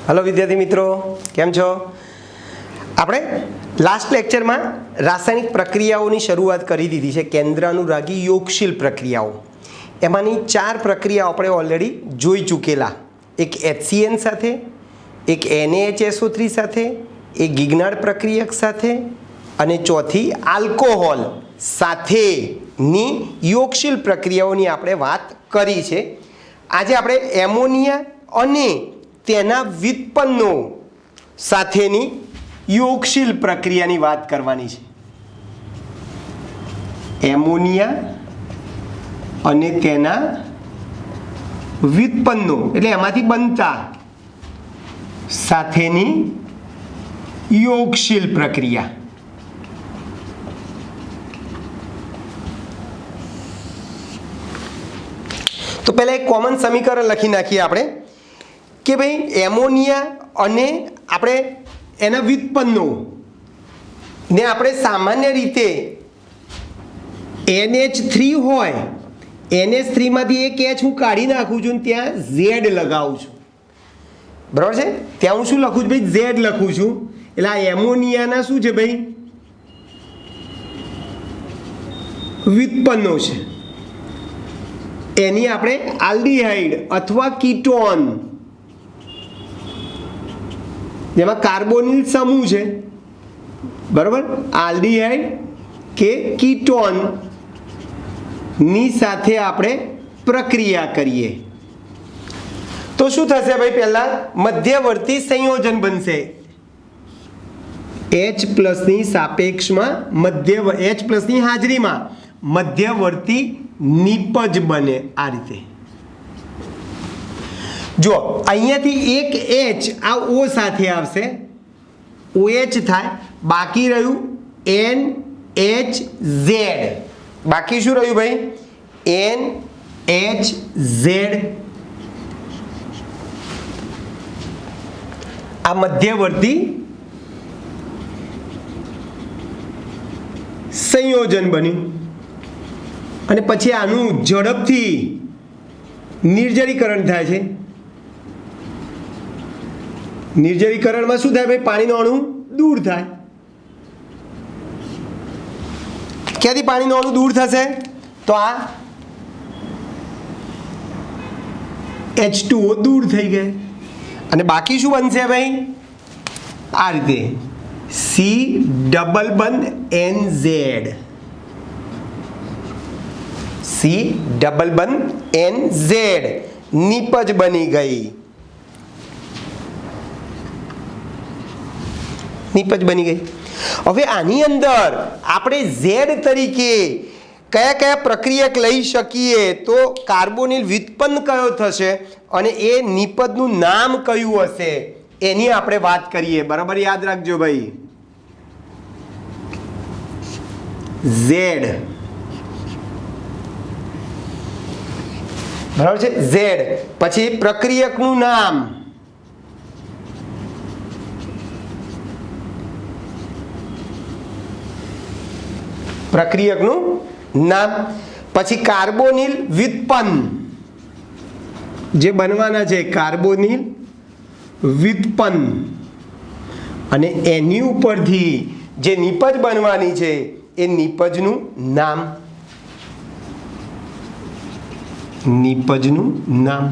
Hello विद्यार्थी मित्रों, केम छो? આપણે લાસ્ટ લેક્ચરમાં રાસાયણિક પ્રક્રિયાઓની શરૂઆત કરી દીધી છે. કેન્દ્રાનુરાગી યોગશીલ પ્રક્રિયાઓ, એમાંની 4 પ્રક્રિયાઓ આપણે ઓલરેડી જોઈ ચૂકેલા. એક HCN સાથે, એક NaHSO3 સાથે, એક ગિગનાર્ડ પ્રક્રિયક સાથે અને ચોથી આલ્કોહોલ સાથેની યોગશીલ પ્રક્રિયાઓની આપણે વાત કરી છે. આજે આપણે એમોનિયા અને તેના વ્યુત્પન્નો સાથેની યોગશીલ પ્રક્રિયાની વાત કરવાની છે. એમોનિયા અને તેના વ્યુત્પન્નો એટલે એમાંથી બનતા સાથેની યોગશીલ પ્રક્રિયા. તો પહેલા એક કોમન સમીકરણ લખી નાખીએ આપણે કે ભાઈ એમોનિયા અને આપણે એના વ્યુત્પન્નો ને આપણે સામાન્ય રીતે NH3 હોય, NH3 માંથી એક H હું કાઢી નાખું છું, ત્યાં Z લગાવું છું. બરાબર છે? ત્યાં હું શું લખું છું ભાઈ? Z લખું છું. એટલે આ એમોનિયાના શું છે ભાઈ? વ્યુત્પન્નો છે. એની આપણે આલ્ડીહાઇડ અથવા કીટોન, જેમાં કાર્બોનિલ સમૂહ છે, બરાબર, આલ્ડીહાઇડ કે કીટોન ની સાથે આપણે પ્રક્રિયા કરીએ તો શું થશે ભાઈ? પહેલા મધ્યવર્તી સંયોજન બનશે. H+ ની સાપેક્ષમાં H+ ની હાજરીમાં મધ્યવર્તી નિપજ બને. આ રીતે જો અહીંયાથી એક H આ O સાથે આવશે, OH થાય, બાકી રહ્યું NHZ. બાકી શું રહ્યું ભાઈ? NHZ. આ મધ્યવર્તી સંયોજન બન્યું અને પછી આનું ઝડપથી નિર્જલીકરણ થાય છે. નિર્જલીકરણમાં શું થાય ભાઈ? પાણીનો અણુ દૂર થાય. ક્યાંથી પાણીનો અણુ દૂર થશે? તો આ H2O દૂર થઈ ગઈ અને બાકી શું બનશે ભાઈ? આ રીતે C ડબલ બંધ NZ. C ડબલ બંધ NZ નિપજ બની ગઈ. નિપજ બની ગઈ. હવે આની અંદર આપણે Z તરીકે કયા કયા પ્રક્રિયક લઈ શકીએ? તો કાર્બોનિલ વ્યુત્પન્ન કયો થશે અને એ નિપજનું નામ કયું હશે એની આપણે વાત કરીએ. બરાબર, યાદ રાખજો ભાઈ. Z, બરાબર છે? Z પછી પ્રક્રિયકનું નામ, પ્રક્રિયકનું નામ, પછી કાર્બોનિલ વ્યુત્પન્ન જે બનવાના છે, કાર્બોનિલ વ્યુત્પન્ન, અને એની ઉપરથી જે નિપજ બનવાની છે એ નિપજનું નામ. નિપજનું નામ.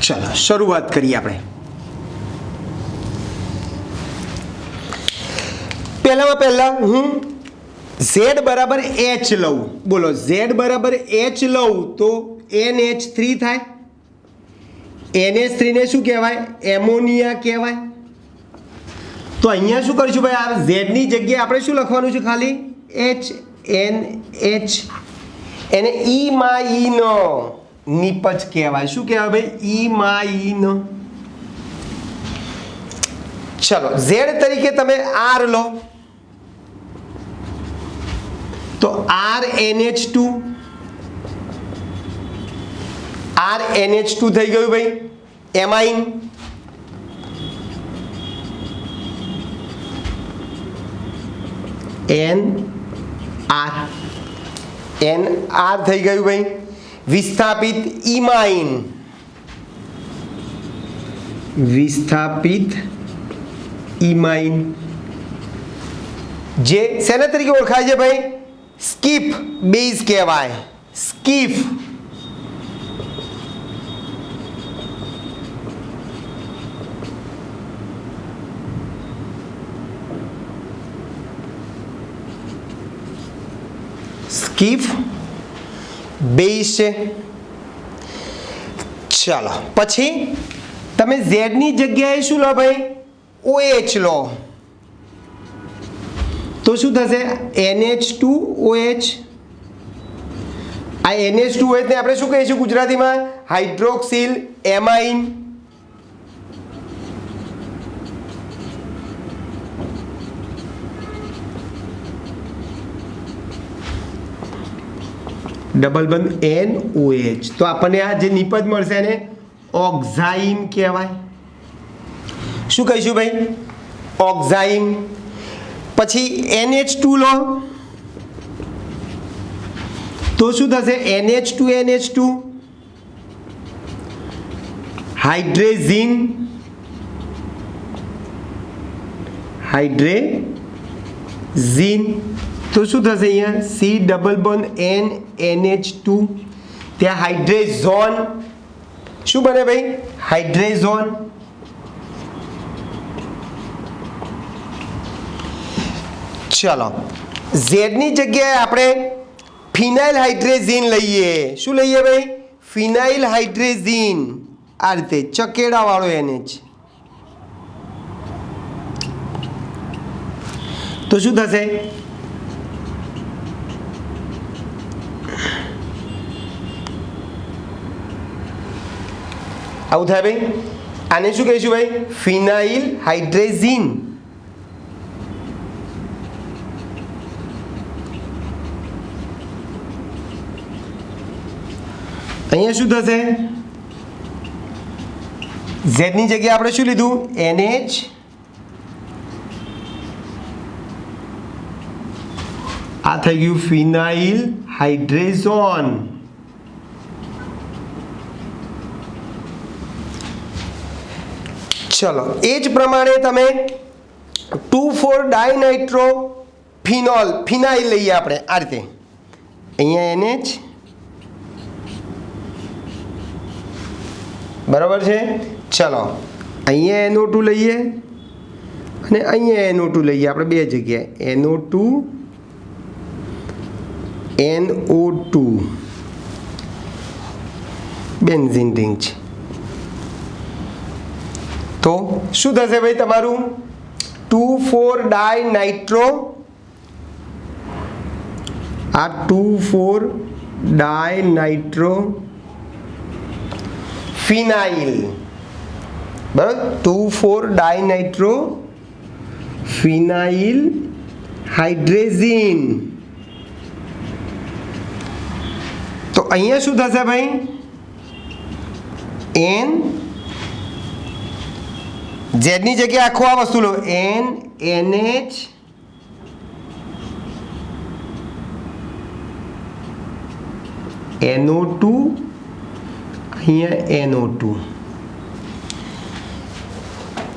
ચાલો શરૂઆત કરીએ આપણે. પહેલા હું Z બરાબર H લઉં. બોલો, Z બરાબર H લઉં તો NH3 થાય. NH3 ને શું કહેવાય? એમોનિયા કહેવાય. તો અહીંયા શું કરીશું ભાઈ? આ Z ની જગ્યાએ આપણે શું લખવાનું છે? ખાલી HNH. એને ઈ માં ઈ નો નિપજ કહેવાય. શું કહેવાય ભાઈ? ઈ માં ઈ નો. ચલો, Z તરીકે તમે R લો તો RNH2 થઈ ગયું ભાઈ. એમાઇન, NR થઈ ગયું ભાઈ. વિસ્થાપિત ઇમાઇન, જે શેના તરીકે ઓળખાય છે ભાઈ? સ્કીફ બેઝ કહેવાય. સ્કીફ. સ્કીફ બેઝ છે. ચાલો પછી તમે ઝેડની જગ્યાએ શું લો ભાઈ? OH લો તો શું થશે? NH2OH. આ NH2OH ને આપણે શું કહીશું ગુજરાતીમાં? Hydroxyl amine. ડબલ બંધ NOH. તો આપણને આ જે નિપજ મળશે એને ઓક્ઝાઇમ કહેવાય. શું કહીશું ભાઈ? ઓક્ઝાઇમ. પછી NH2 લો તો શું થશે? NH2NH2 હાઇડ્રેઝિન. તો શું થશે અહીંયા? C double bond N NH2. ત્યાં હાઇડ્રેઝોન. શું બને ભાઈ? હાઇડ્રેઝોન. ચલો ઝેડની જગ્યાએ આપણે ફિનાઇલ હાઇડ્રેઝિન લઈએ. શું લઈએ ભાઈ? ફિનાઇલ હાઇડ્રેઝિન. આ રીતે ચકેડાવાળો NH. તો શું થશે? આવું થાય ભાઈ. આને શું કહીશું ભાઈ? ફિનાઇલ હાઇડ્રેઝિન. અહીંયા શું થશે? ઝેડની જગ્યાએ આપણે શું લીધું? NH. આ થઈ ગયું ફિનાઇલ હાઇડ્રેઝોન. ચલો એ જ પ્રમાણે તમે 2,4-ડાયનાઇટ્રો ફિનાઇલ લઈએ આપણે આ રીતે. અહીંયા NH. બરાબર છે. ચલો અહીંયા NO2 લઈએ અને અહીંયા NO2 લઈએ આપણે બે જગ્યાએ. NO2 બેન્ઝીન રિંગ છે. તો શું થશે ભાઈ તમારું? 2,4-ડાયનાઇટ્રો. આ 2,4-ડાયનાઇટ્રો ફિનાઇલ. બરાબર. 2,4-ડાયનાઇટ્રો ફિનાઇલ હાઇડ્રેઝિન. તો અહીંયા શું થશે ભાઈ? N. ઝેડની જગ્યાએ આખો આ વસ્તુ લો. NH NO2 અહીંયા NO2.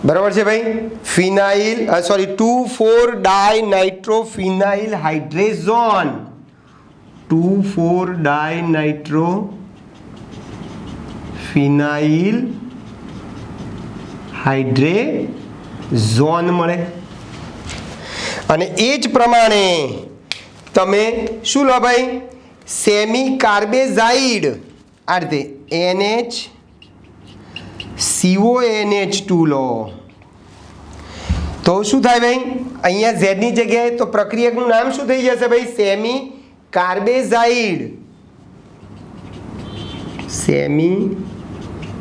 બરાબર છે ભાઈ. ફિનાઇલ 2,4-ડાયનાઇટ્રો ફિનાઇલ હાઇડ્રેઝોન. 2,4-ડાયનાઇટ્રો ફિનાઇલ હાઇડ્રેઝોન મળે. અને એ જ પ્રમાણે તમે શું લો ભાઈ? સેમી કાર્બેઝાઇડ. આ રીતે NH2CONH2 લો તો શું થાય ભાઈ? અહીંયા ઝેડની જગ્યાએ તો પ્રક્રિયકનું નામ શું થઈ જશે ભાઈ? સેમી કાર્બેઝાઇડ. સેમી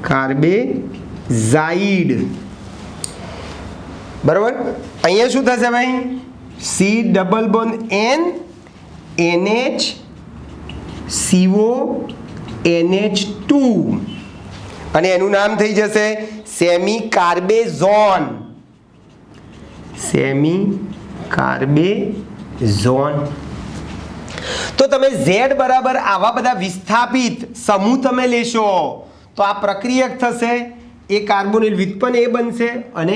કાર્બેઝાઇડ. બરાબર. અહીંયા શું થશે ભાઈ? C double bond N NHCONH2. અને એનું નામ થઈ જશે સેમી કાર્બેઝોન. સેમી કાર્બેઝોન. તો તમે Z બરાબર આવા બધા વિસ્થાપિત સમૂહ તમે લેશો તો આ પ્રક્રિયક થશે. એ કાર્બોનિલ વ્યુત્પન્ન એ બનશે અને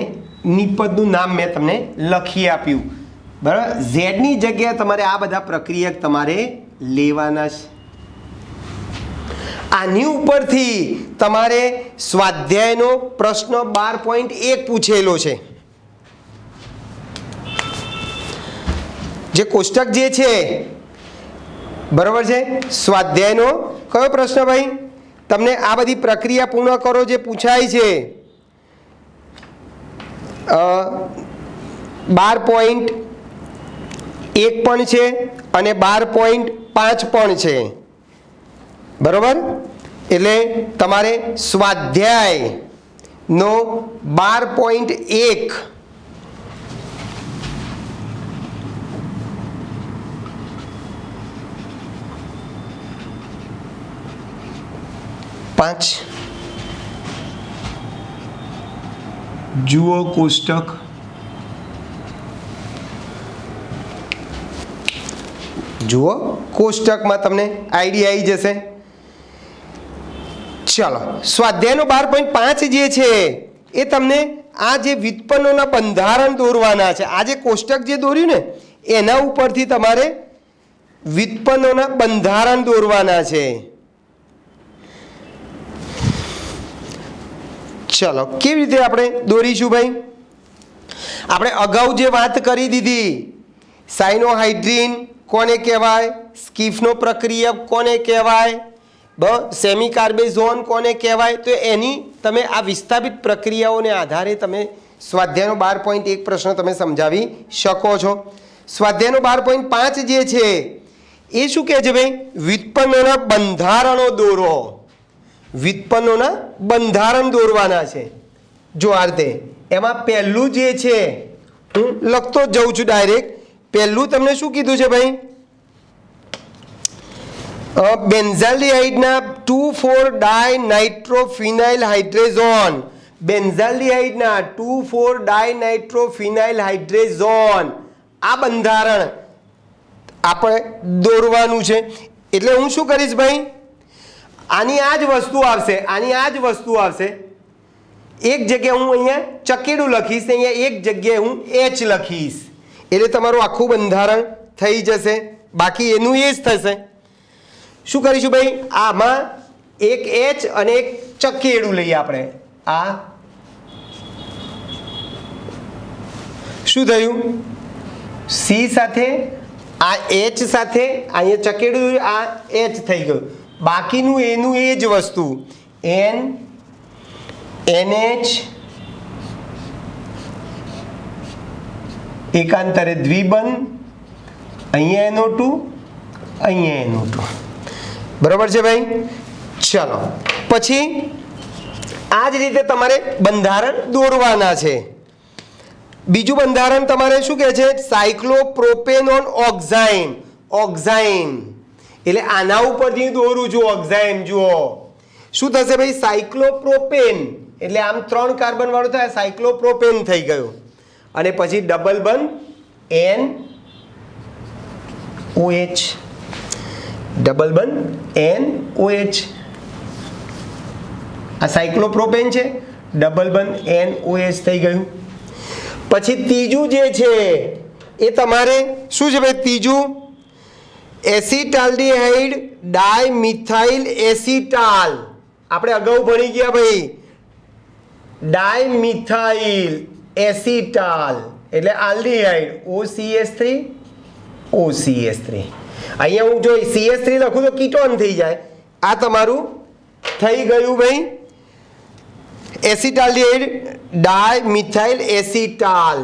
નિપજનું નામ મેં તમને લખી આપ્યું. બરાબર. ઝેડની જગ્યાએ તમારે આ બધા પ્રક્રિયક તમારે લેવાના છે. આની ઉપરથી તમારે સ્વાધ્યાયનો પ્રશ્ન 12.1 પૂછેલો છે. જે કોષ્ટક જે છે બરાબર છે, સ્વાધ્યાયનો કયો પ્રશ્ન ભાઈ? તમને આ બધી પ્રક્રિયા પૂર્ણ કરો જે પૂછાય છે 12.1 પણ છે અને 12.5 પણ છે. બરાબર. એટલે તમારે સ્વાધ્યાયનો 12.1 5 જુઓ કોષ્ટક. જુઓ કોષ્ટકમાં તમને આઈડિયા આવી જશે. ચલો, સ્વાધ્યાયનો 12.5 જે છે એ તમને આ જે વ્યુત્પન્નોના બંધારણ દોરવાના છે. આ જે કોષ્ટક જે દોર્યું ને એના ઉપરથી તમારે વ્યુત્પન્નોના બંધારણ દોરવાના છે. ચલો, કેવી રીતે આપણે દોરીશું ભાઈ? આપણે અગાઉ જે વાત કરી દીધી, સાયનોહાઇડ્રીન કોને કહેવાય, સ્કીફનો પ્રક્રિયક કોને કહેવાય, સેમી કાર્બેઝોન કોને કહેવાય, તો એની તમે આ વિસ્થાપિત પ્રક્રિયાઓને આધારે તમે સ્વાધ્યાયનો 12.1 પ્રશ્ન તમે સમજાવી શકો છો. સ્વાધ્યાયનો 12.5 જે છે એ શું કહે છે ભાઈ? વ્યુત્પન્નોના બંધારણો દોરો. વ્યુત્પન્નોના બંધારણ દોરવાના છે. જો આ રીતે એમાં પહેલું જે છે, હું લખતો જ જઉં છું ડાયરેક્ટ. પહેલું તમને શું કીધું છે ભાઈ? બેન્ઝાલ્ડિહાઇડના 2,4-ડાયનાઇટ્રોફિનાઇલ હાઇડ્રેઝોન. બેન્ઝાલ્ડિહાઇડના 2,4-ડાયનાઇટ્રોફિનાઇલ હાઇડ્રેઝોન આ બંધારણ આપણે દોરવાનું છે. એટલે હું શું કરીશ ભાઈ? આની આ જ વસ્તુ આવશે, આની આ જ વસ્તુ આવશે. એક જગ્યાએ હું અહીંયા ચકેડું લખીશ, અહીંયા એક જગ્યાએ હું H લખીશ. એટલે તમારું આખું બંધારણ થઈ જશે. બાકી એનું એ જ થશે. શું કરીશું ભાઈ? આમાં એક H અને એક ચકેડું લઈએ આપણે. આ શું થયું? C સાથે આ H સાથે અહીંયા ચકેડું, આ H થઈ ગયું. બાકીનું એનું એ જ વસ્તુ NH એકાંતરે દ્વિબંધ, અહીંયા NO2, અહીંયા NO2. બરાબર છે ભાઈ? ચલો, પછી આ જ રીતે તમારે બંધારણ દોરવાના છે. બીજું બંધારણ તમારે શું કહે છે? સાયક્લોપ્રોપેનોન ઓક્ઝાઇન. ઓક્ઝાઇન એટલે આના ઉપરથી દોરું છું ઓક્ઝાઇન. જુઓ શું થશે ભાઈ? સાયક્લોપ્રોપેન એટલે આમ 3 કાર્બન વાળું થાય, સાયક્લોપ્રોપેન થઈ ગયું. અને પછી ડબલ બંધ NOH. ડબલ બંધ NOH. આ સાયક્લોપ્રોપેન છે, ડબલ બંધ NOH થઈ ગયું. પછી ત્રીજું જે છે એ તમારે શું છે ભાઈ? ત્રીજું એસિટાલ્ડિહાઇડ ડાયમિથાઇલ એસિટાલ. આપણે અગાઉ ભણી ગયા ભાઈ. ડાયમિથાઇલ એસિટાલ એટલે આલ્ડિહાઇડ OCH3 OCH3. અહીંયા હું જો CH3 લખું તો કીટોન થઈ જાય. આ તમારું થઈ ગયું ભાઈ એસિટાલ્ડિહાઇડ ડાયમિથાઇલ એસિટાલ.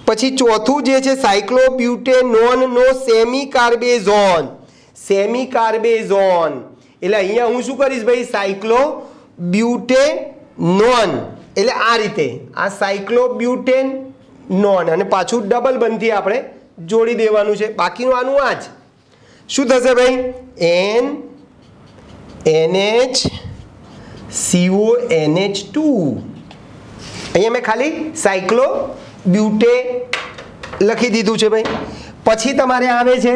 પછી ચોથું જે છે સાયક્લોબ્યુટેનોનનો સેમી કાર્બેઝોન. સેમી કાર્બેઝોન એટલે અહીંયા હું શું કરીશ ભાઈ? સાયક્લોબ્યુટેનોન એટલે આ રીતે આ સાયક્લોબ્યુટેનોન અને પાછું ડબલ બંધથી આપણે જોડી દેવાનું છે. બાકીનું આનું આ જ શું થશે ભાઈ? NH CONH2 અહીંયા મેં ખાલી સાયક્લોબ્યુટે લખી દીધું છે ભાઈ। પછી તમારે આવે છે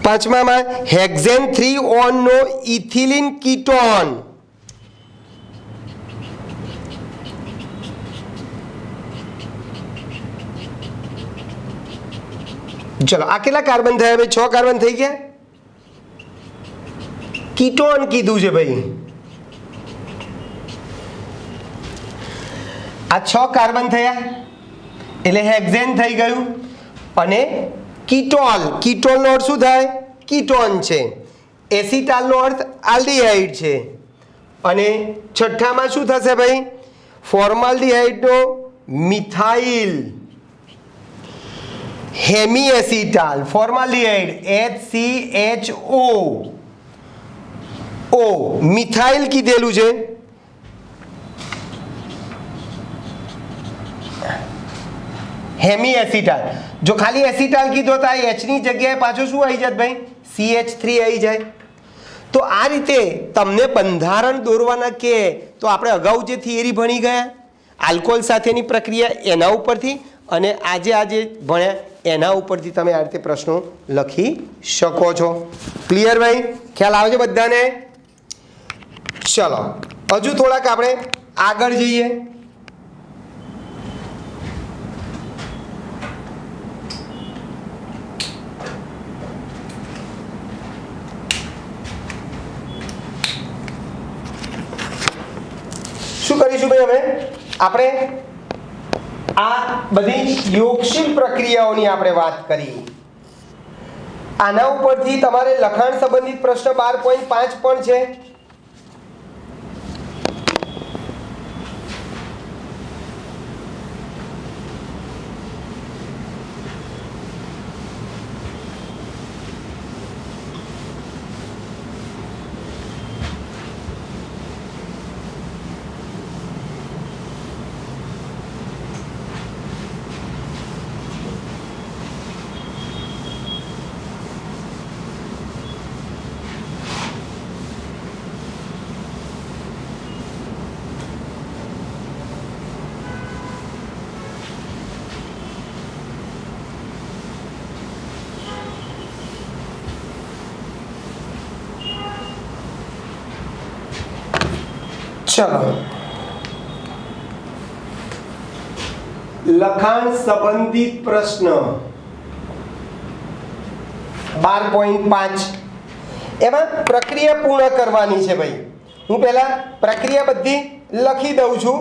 પાંચમામાં હેક્ઝેન 3 ON નો ઇથિલિન કીટોન। ચલો આ કેટલા કાર્બન થયા ભાઈ? 6 કાર્બન થઈ ગયા। કીટોન કીધું છે ભાઈ। આ 6 કાર્બન થયા એટલે હેક્ઝેન થઈ ગયું અને કીટોલ, કીટોલનો અર્થ શું થાય? કીટોન છે। એસિટાલનો અર્થ આલ્ડીહાઇડ છે અને છઠ્ઠામાં શું થશે ભાઈ? ફોર્માલ્ડીહાઇડનો methyl hemi acetal, formaldehyde HCHO methyl કીધેલું છે। હેમી એસિટાલ, જો ખાલી એસિટાલ કીધો તો આ H ની જગ્યાએ પાછું શું આવી જાય ભાઈ? CH3 આવી જાય। તો આ રીતે તમને બંધારણ દોરવાના કે તો આપણે અગાઉ જે થિયરી ભણી ગયા આલ્કોહોલ સાથેની પ્રક્રિયા એના ઉપરથી અને આજે ભણ્યા એના ઉપરથી તમે આ રીતે પ્રશ્નો લખી શકો છો। ક્લિયર ભાઈ? ખ્યાલ આવે છે બધાને? ચલો હજુ થોડાક આપણે આગળ જઈએ। શું કરીશું ભાઈ? હવે આપણે આ બધી યોગશીલ પ્રક્રિયાઓની આપણે વાત કરી। આના ઉપરથી તમારે લખાણ સંબંધિત પ્રશ્ન 12.5 પણ છે। चलो लखाण संबंधित प्रश्न 12.5 एमां प्रक्रिया पूर्ण करवानी छे भाई। हूँ पहला प्रक्रिया बधी लखी दઉં છું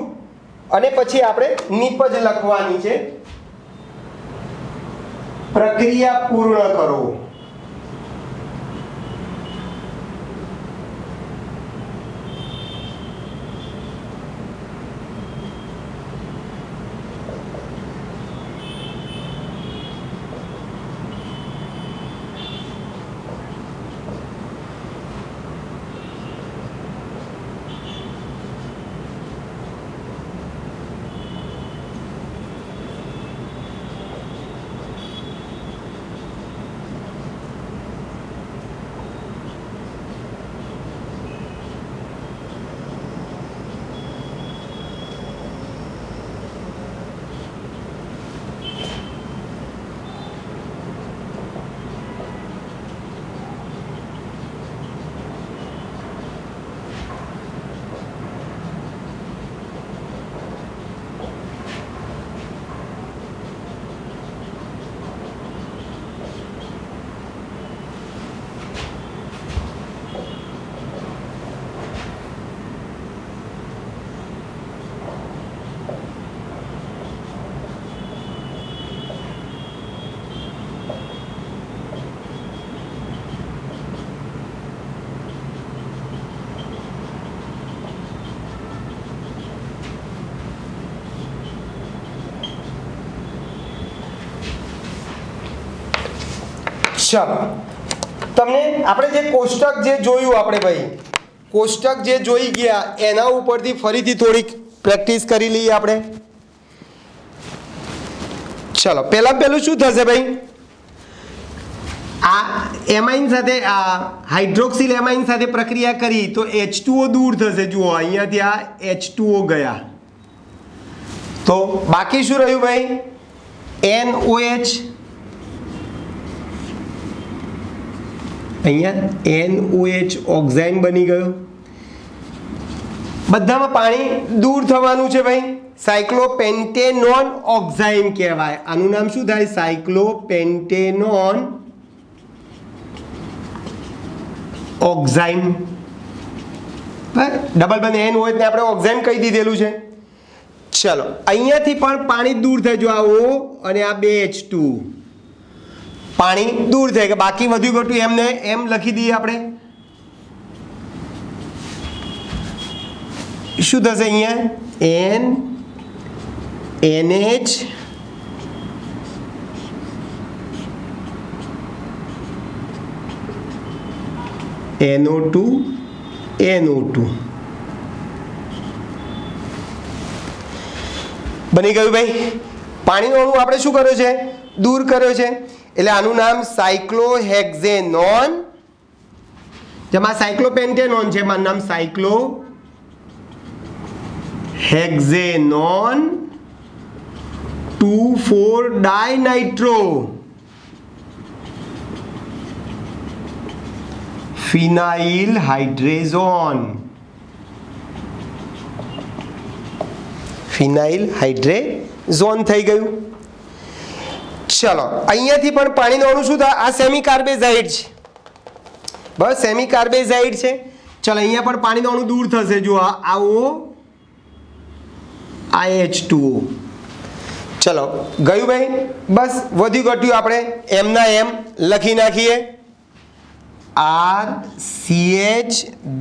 અને પછી આપણે નિપજ લખવાની છે। प्रक्रिया पूर्ण करो। चलो तमने આપણે જે કોષ્ટક જે જોયું આપણે ભાઈ કોષ્ટક જે જોઈ ગયા એના ઉપરથી ફરીથી થોડીક પ્રેક્ટિસ કરી લઈએ આપણે। ચલો પહેલું શું થશે ભાઈ? આ એમાઇન સાથે આ હાઇડ્રોક્સિલ એમાઇન સાથે પ્રક્રિયા કરી તો H2O દૂર થશે. જુઓ અહીંયાથી આ H2O ગયા તો બાકી શું રહ્યું ભાઈ? NOH. અહીંયા NOH ઓક્સાઇન બની ગયો. બધામાં પાણી દૂર થવાનું છે ભાઈ. સાયક્લોપેન્ટેનોન ઓક્સાઇન કહેવાય. આનું નામ શું થાય? સાયક્લોપેન્ટેનોન ઓક્સાઇન. ડબલ બંધ NOH ને આપણે ઓક્સાઇન કહી દીધેલું છે. ચલો અહીંયાથી પણ પાણી દૂર થાય. જો આ O અને આ બે H2 પાણી દૂર થાય કે બાકી વધ્યું ઘટ્યું એમને એમ લખી દઈએ આપણે. શું થશે અહીંયા? NH NO2 NO2 બની ગયું ભાઈ. પાણીનો અણુ આપણે શું કર્યો છે? દૂર કર્યો છે. એટલે આનું નામ સાયક્લોહેક્ઝેનોન. જેમાં સાયક્લોપેન્ટેનોન છે એમાં નામ સાયક્લોહેક્ઝેનોન 2,4 ડાયનાઇટ્રો ફિનાઇલ હાઇડ્રેઝોન. ફિનાઇલ હાઇડ્રેઝોન થઈ ગયું. ચલો અહીંયાથી પણ પાણીનો અણુ શું થાય? આ સેમી કાર્બેઝાઇડ છે. બસ સેમી કાર્બેઝાઇડ છે. ચલો અહીંયા પણ પાણીનો અણુ દૂર થશે. જો આ O આ H2O. ચલો ગયું ભાઈ. બસ વધ્યું ઘટ્યું આપણે એમના એમ લખી નાખીએ. RCH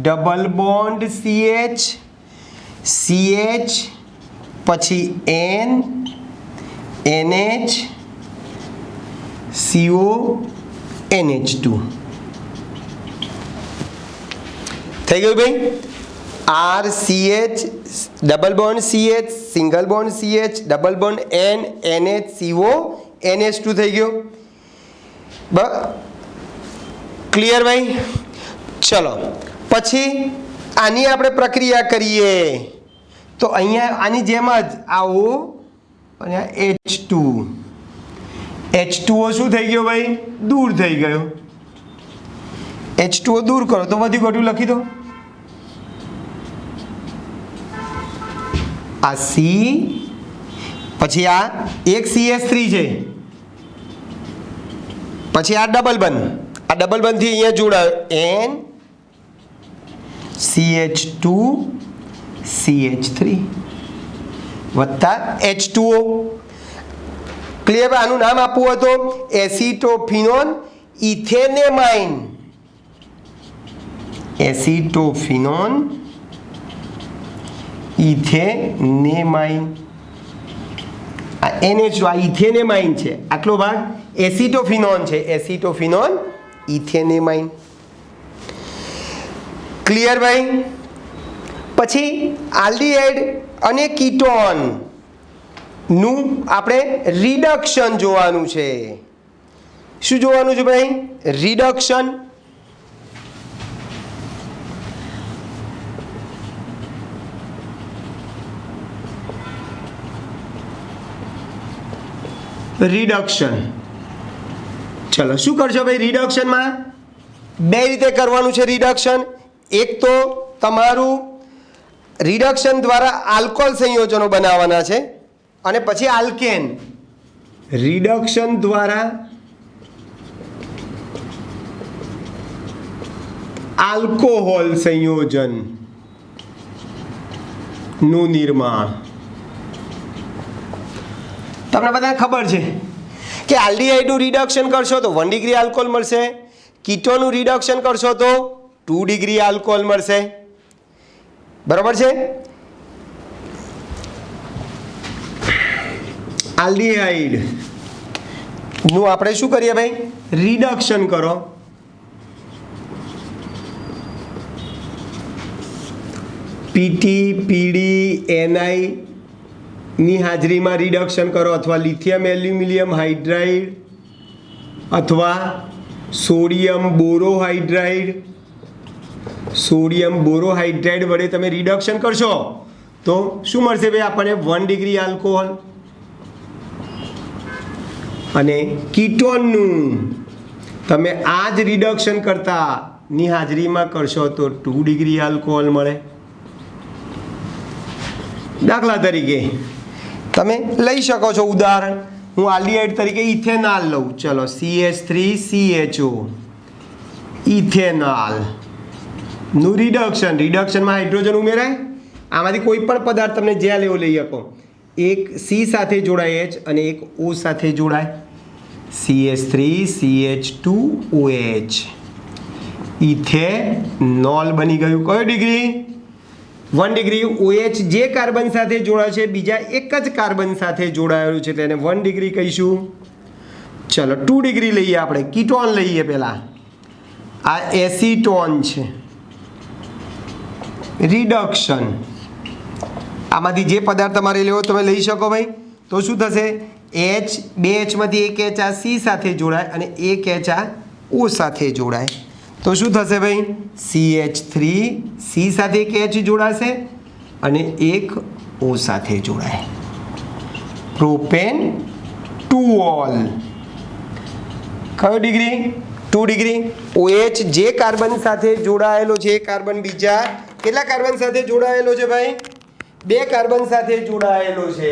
double bond CH CH પછી N NH CO NH2 થઈ ગયું ભાઈ. RCH double bond CH single bond CH double bond N NH CO NH2 થઈ ગયો. ક્લિયર ભાઈ. ચલો પછી આની આપણે પ્રક્રિયા કરીએ તો અહીંયા આની જેમ જ આ O અને આ H2O શું થઈ ગયો ભાઈ? દૂર થઈ ગયો. H2O દૂર કરો તો વધુ ઘટ્યું લખી દો. આ C પછી આ એક CH3 છે પછી આ ડબલ બંધ. આ ડબલ બંધથી અહીંયા જોડાયો N CH2 CH3 વત્તા H2O. ક્લિયર? આનું નામ આપવું હતું એસિટોફિનોન ઇથેનેમાઇન. એસિટોફિનોન ઇથેનેમાઇન. આ NH આ ઇથેનેમાઇન છે. આટલો ભાગ એસિટોફિનોન છે. એસિટોફિનોન ઇથેનેમાઇન. ક્લિયર ભાઈ. પછી આલ્ડીહાઇડ અને કીટોન નું આપણે રિડક્શન જોવાનું છે. શું જોવાનું છે ભાઈ? રિડક્શન. રિડક્શન. ચલો શું કરશો ભાઈ? રિડક્શનમાં બે રીતે કરવાનું છે રિડક્શન. એક તો તમારું રિડક્શન દ્વારા આલ્કોહોલ સંયોજનો બનાવવાના છે અને પછી આલ્કેન. રિડક્શન દ્વારા આલ્કોહોલ સંયોજન નું નિર્માણ. તમને બધાને ખબર છે કે આલ્ડીહાઇડનું રિડક્શન કરશો તો 1 ડિગ્રી આલ્કોહોલ મળશે. કીટોનનું રિડક્શન કરશો તો 2 ડિગ્રી આલ્કોહોલ મળશે. બરાબર છે? આલ્ડીહાઇડ નું આપણે શું કરીએ ભાઈ? રિડક્શન કરો. પીટી પીડી NI ની હાજરીમાં રિડક્શન કરો અથવા લિથિયમ એલ્યુમિનિયમ હાઇડ્રાઇડ અથવા સોડિયમ બોરોહાઇડ્રાઇડ વડે તમે રિડક્શન કરશો તો શું મળશે ભાઈ આપણને 1 ડિગ્રી આલ્કોહોલ. અને કીટોનનું તમે આ જ રિડક્શન કરતા ની હાજરીમાં કરશો તો 2 ડિગ્રી આલ્કોહોલ મળે. દાખલા તરીકે તમે લઈ શકો છો ઉદાહરણ, હું આલ્ડીહાઇડ તરીકે ઇથેનોલ લઉં. ચલો CH3CHO ઇથેનોલ નું રિડક્શનમાં હાઇડ્રોજન ઉમેરાય. આમાંથી કોઈ પણ પદાર્થ તમને જ્યાં લેવો લઈ શકો. એક C સાથે જોડાય H અને એક O સાથે જોડાય CH3CH2OH ઇથેનોલ બની ગયું. કયો ડિગ્રી? 1 ડિગ્રી. OH જે કાર્બન સાથે જોડાય છે બીજા એક જ કાર્બન સાથે જોડાયેલું છે તેને 1 ડિગ્રી કહીશું. ચલો 2 ડિગ્રી લઈએ આપણે. કીટોન લઈએ પહેલાં. આ એસિટોન છે. રિડક્શન આમાંથી જે પદાર્થ તમારે લેવો તમે લઈ શકો ભાઈ. તો શું થશે? H 2 Hમાંથી એક H આ C સાથે જોડાય અને એક H આ O સાથે જોડાય તો શું થશે ભાઈ? CH3 C સાથે એક H જોડાશે અને એક O સાથે જોડાય. Propane 2ol. કયો ડિગ્રી? 2 ડિગ્રી. OH જે કાર્બન સાથે જોડાયેલો છે કાર્બન બીજા કેટલા કાર્બન સાથે જોડાયેલો છે ભાઈ? 2 કાર્બન સાથે જોડાયેલો છે.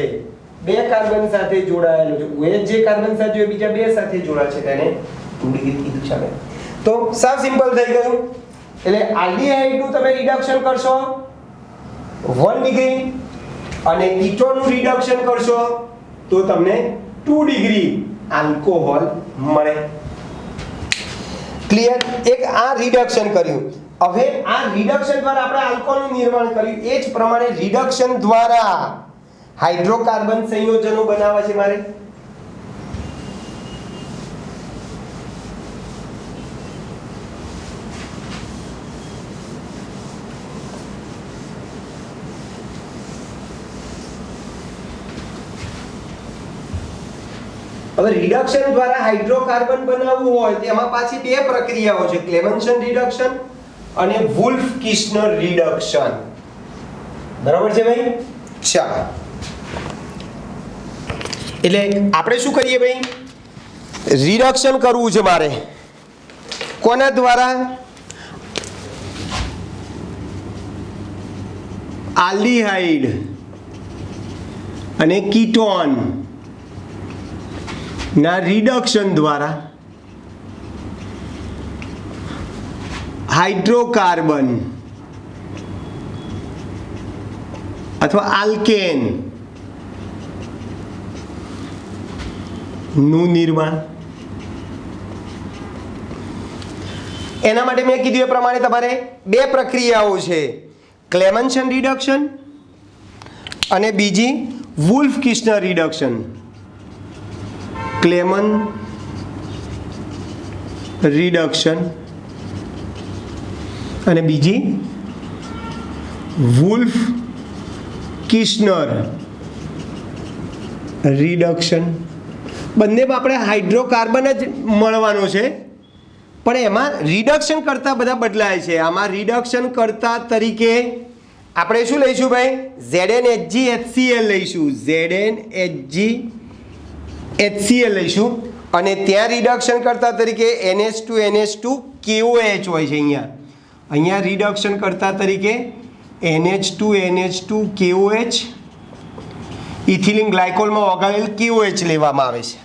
2 કાર્બન સાથે જોડાયેલો છે. OH જે કાર્બન સાથે બીજા 2 સાથે જોડાય છે તેને 2 ડિગ્રી કીધું છે. તો સાવ સિમ્પલ થઈ ગયું. એટલે આલ્ડીહાઇડનું તમે રિડક્શન કરશો 1 ડિગ્રી અને કીટોનનું રિડક્શન કરશો તો તમને 2 ડિગ્રી આલ્કોહોલ મળે. ક્લિયર? એક આ રિડક્શન કર્યું. હવે આ રિડક્શન દ્વારા આપણે આલ્કોહોલનું નિર્માણ કર્યું. એ જ પ્રમાણે રિડક્શન દ્વારા હાઇડ્રોકાર્બન સંયોજનો બનાવવા છે મારે. હવે રિડક્શન દ્વારા હાઇડ્રોકાર્બન બનાવવું હોય તો એમાં પાછી 2 પ્રક્રિયાઓ છે, ક્લેમેન્સન રિડક્શન અને વુલ્ફ-કિસ્નર રિડક્શન. બરાબર છે ભાઈ? ચાલો એટલે આપણે શું કરીએ ભાઈ? રિડક્શન કરવું છે મારે. કોના દ્વારા? આલ્ડીહાઇડ અને કીટોન ના રિડક્શન દ્વારા હાઇડ્રોકાર્બન અથવા આલ્કેન નું નિર્માણ. એના માટે મેં કીધું એ પ્રમાણે તમારે 2 પ્રક્રિયાઓ છે, ક્લેમેન્સન રિડક્શન અને બીજી વુલ્ફ-કિસ્નર રિડક્શન. ક્લેમન રિડક્શન અને બીજી વુલ્ફ-કિસ્નર રિડક્શન. બંનેમાં આપણે હાઇડ્રોકાર્બન જ મળવાનો છે પણ એમાં રિડક્શન કરતા બધા બદલાય છે. આમાં રિડક્શન કરતા તરીકે આપણે શું લઈશું ભાઈ? ZnHgHCl લઈશું. ZnHgHCl લઈશું અને ત્યાં રિડક્શન કરતા તરીકે NH2NH2KOH હોય છે. અહીંયા રિડક્શન કરતા તરીકે NH2NH2KOH ઇથિલિન ગ્લાયકોલમાં ઓગાળેલ KOH લેવામાં આવે છે.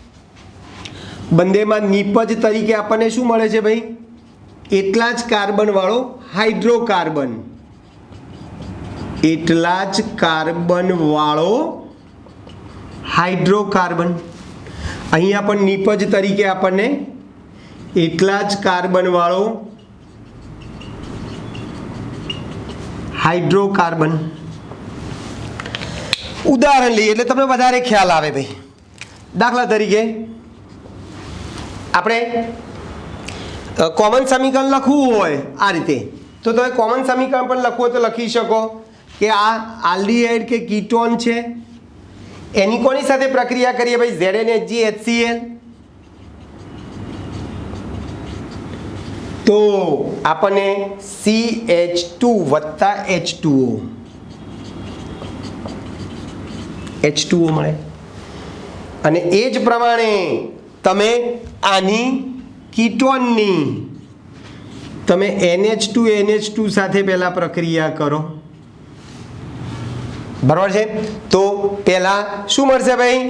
બંનેમાં નિપજ તરીકે આપણને શું મળે છે ભાઈ? એટલા જ કાર્બન વાળો હાઇડ્રોકાર્બન. એટલા જ કાર્બન વાળો હાઇડ્રોકાર્બન. અહીંયા પણ નિપજ તરીકે આપણને એટલા જ કાર્બન વાળો હાઇડ્રોકાર્બન. ઉદાહરણ લઈએ એટલે તમને વધારે ખ્યાલ આવે ભાઈ. દાખલા તરીકે આપણે કોમન સમીકરણ લખવું હોય આ રીતે તો તમે કોમન સમીકરણ પણ લખવું હોય તો લખી શકો કે આ આલ્ડીહાઇડ કે કીટોન છે એની કોની સાથે પ્રક્રિયા કરીએ ભાઈ? ZnHgHCl. તો આપણને CH2 વત્તા H2O મળે. અને એ જ પ્રમાણે તમે આની કીટોનની તમે NH2 સાથે પહેલા પ્રક્રિયા કરો, બરાબર છે. તો પહેલા શું મળશે ભાઈ?